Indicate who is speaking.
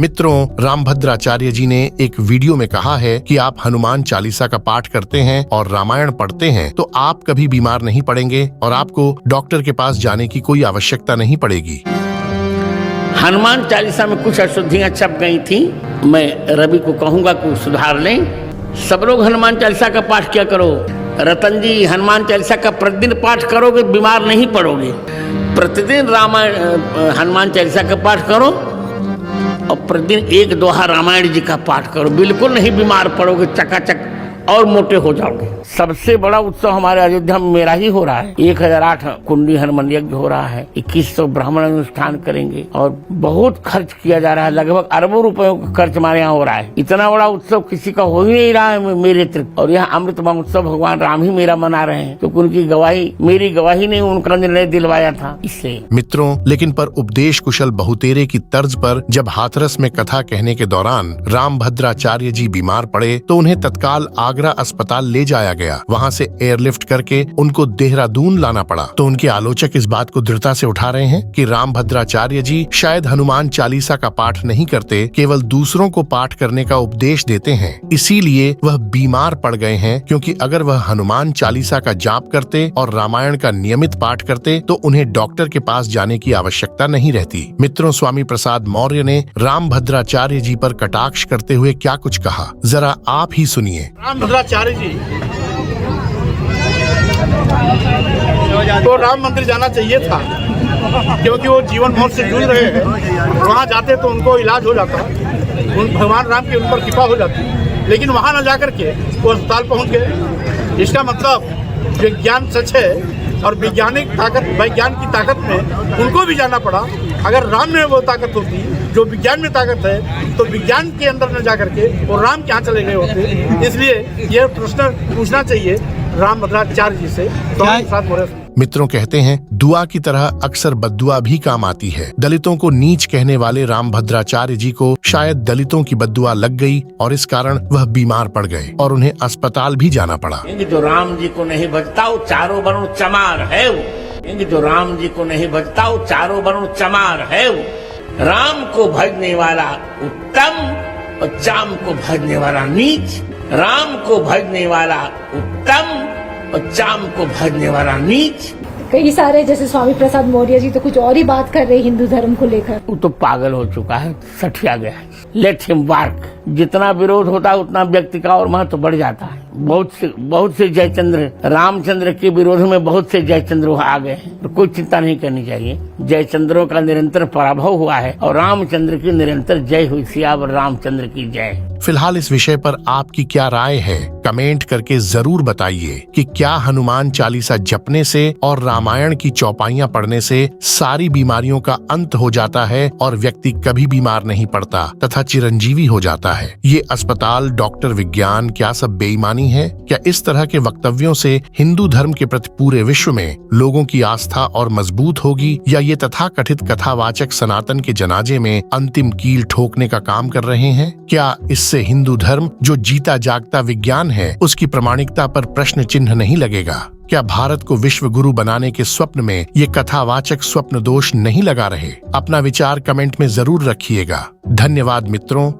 Speaker 1: मित्रों, रामभद्राचार्य जी ने एक वीडियो में कहा है कि आप हनुमान चालीसा का पाठ करते हैं और रामायण पढ़ते हैं तो आप कभी बीमार नहीं पड़ेंगे और आपको डॉक्टर के पास जाने की कोई आवश्यकता नहीं पड़ेगी।
Speaker 2: हनुमान चालीसा में कुछ अशुद्धियां छप गई थी। मैं रवि को कहूंगा कि सुधार लें। सब लोग हनुमान चालीसा का पाठ किया करो। रतन जी, हनुमान चालीसा का प्रतिदिन पाठ करोगे बीमार नहीं पड़ोगे। प्रतिदिन रामायण हनुमान चालीसा का पाठ करो और प्रतिदिन एक दोहा रामायण जी का पाठ करो, बिल्कुल नहीं बीमार पड़ोगे, चकाचक और मोटे हो जाओगे। सबसे बड़ा उत्सव हमारे अयोध्या में मेरा ही हो रहा है। 1008 कुंडी हनुमान यज्ञ हो रहा है। 2100 ब्राह्मण अनुष्ठान करेंगे और बहुत खर्च किया जा रहा है। लगभग अरबों रुपयों का खर्च हमारे यहाँ हो रहा है। इतना बड़ा उत्सव किसी का हो ही नहीं रहा है मेरे अतिरिक्त। और यहाँ अमृत महोत्सव भगवान राम ही मेरा मना रहे हैं, तो उनकी गवाही, मेरी गवाही ने उनका निर्णय दिलवाया था। इससे
Speaker 1: मित्रों, लेकिन पर उपदेश कुशल बहुतेरे की तर्ज पर जब हाथरस में कथा कहने के दौरान रामभद्राचार्य जी बीमार पड़े तो उन्हें तत्काल आगरा अस्पताल ले जाया गया। वहां से एयरलिफ्ट करके उनको देहरादून लाना पड़ा। तो उनके आलोचक इस बात को दृढ़ता से उठा रहे हैं कि रामभद्राचार्य जी शायद हनुमान चालीसा का पाठ नहीं करते, केवल दूसरों को पाठ करने का उपदेश देते हैं, इसीलिए वह बीमार पड़ गए हैं। क्योंकि अगर वह हनुमान चालीसा का जाप करते और रामायण का नियमित पाठ करते तो उन्हें डॉक्टर के पास जाने की आवश्यकता नहीं रहती। मित्रों, स्वामी प्रसाद मौर्य ने रामभद्राचार्य जी पर कटाक्ष करते हुए क्या कुछ कहा, जरा आप ही सुनिए।
Speaker 3: रामभद्राचार्य जी तो राम मंदिर जाना चाहिए था, क्योंकि वो जीवन मौत से जूझ रहे हैं। वहाँ जाते तो उनको इलाज हो जाता, भगवान राम की उन पर कृपा हो जाती। लेकिन वहाँ न जाकर के वो अस्पताल पहुँच गए। इसका मतलब विज्ञान सच है और वैज्ञानिक ताकत, विज्ञान की ताकत में उनको भी जाना पड़ा। अगर राम में वो ताकत होती जो विज्ञान में ताकत है तो विज्ञान के अंदर न जाकर के वो राम कहाँ चले गए होते। इसलिए यह प्रश्न पूछना चाहिए रामभद्राचार्य जी से।
Speaker 1: मित्रों, कहते हैं दुआ की तरह अक्सर बद्दुआ भी काम आती है। दलितों को नीच कहने वाले रामभद्राचार्य जी को शायद दलितों की बद्दुआ लग गई और इस कारण वह बीमार पड़ गए और उन्हें अस्पताल भी जाना पड़ा।
Speaker 2: जो राम जी को नहीं भजता वो चारों वर्ण चमार है। वो जो राम जी को नहीं भजता वो चारों वर्ण चमार है। वो राम को भजने वाला उत्तम और चाम को भजने वाला नीच। राम को भजने वाला उत्तम और चाम को भजने वाला नीच।
Speaker 4: कई सारे जैसे स्वामी प्रसाद मौर्य जी तो कुछ और ही बात कर रहे हैं हिंदू धर्म को लेकर।
Speaker 2: वो तो पागल हो चुका है, सठिया गया है। Let him work. जितना विरोध होता है उतना व्यक्ति का और महत्व बढ़ जाता है। बहुत से जयचंद्र, रामचंद्र के विरोध में बहुत से जयचंद्र आ गए हैं, तो कोई चिंता नहीं करनी चाहिए। जयचंद्रों का निरंतर पराभव हुआ है और रामचंद्र की निरंतर जय हुई। सियावर रामचंद्र की जय।
Speaker 1: फिलहाल इस विषय पर आपकी क्या राय है, कमेंट करके जरूर बताइए कि क्या हनुमान चालीसा जपने से और रामायण की चौपाइयां पढ़ने से सारी बीमारियों का अंत हो जाता है और व्यक्ति कभी बीमार नहीं पड़ता तथा चिरंजीवी हो जाता है। ये अस्पताल, डॉक्टर, विज्ञान क्या सब बेईमानी है? क्या इस तरह के वक्तव्यों से हिंदू धर्म के प्रति पूरे विश्व में लोगों की आस्था और मजबूत होगी, या ये तथाकथित कथावाचक सनातन के जनाजे में अंतिम कील ठोकने का काम कर रहे हैं? क्या इससे हिंदू धर्म जो जीता जागता विज्ञान है उसकी प्रामाणिकता पर प्रश्न चिन्ह नहीं लगेगा? क्या भारत को विश्व गुरु बनाने के स्वप्न में ये कथावाचक स्वप्न दोष नहीं लगा रहे? अपना विचार कमेंट में जरूर रखिएगा। धन्यवाद मित्रों।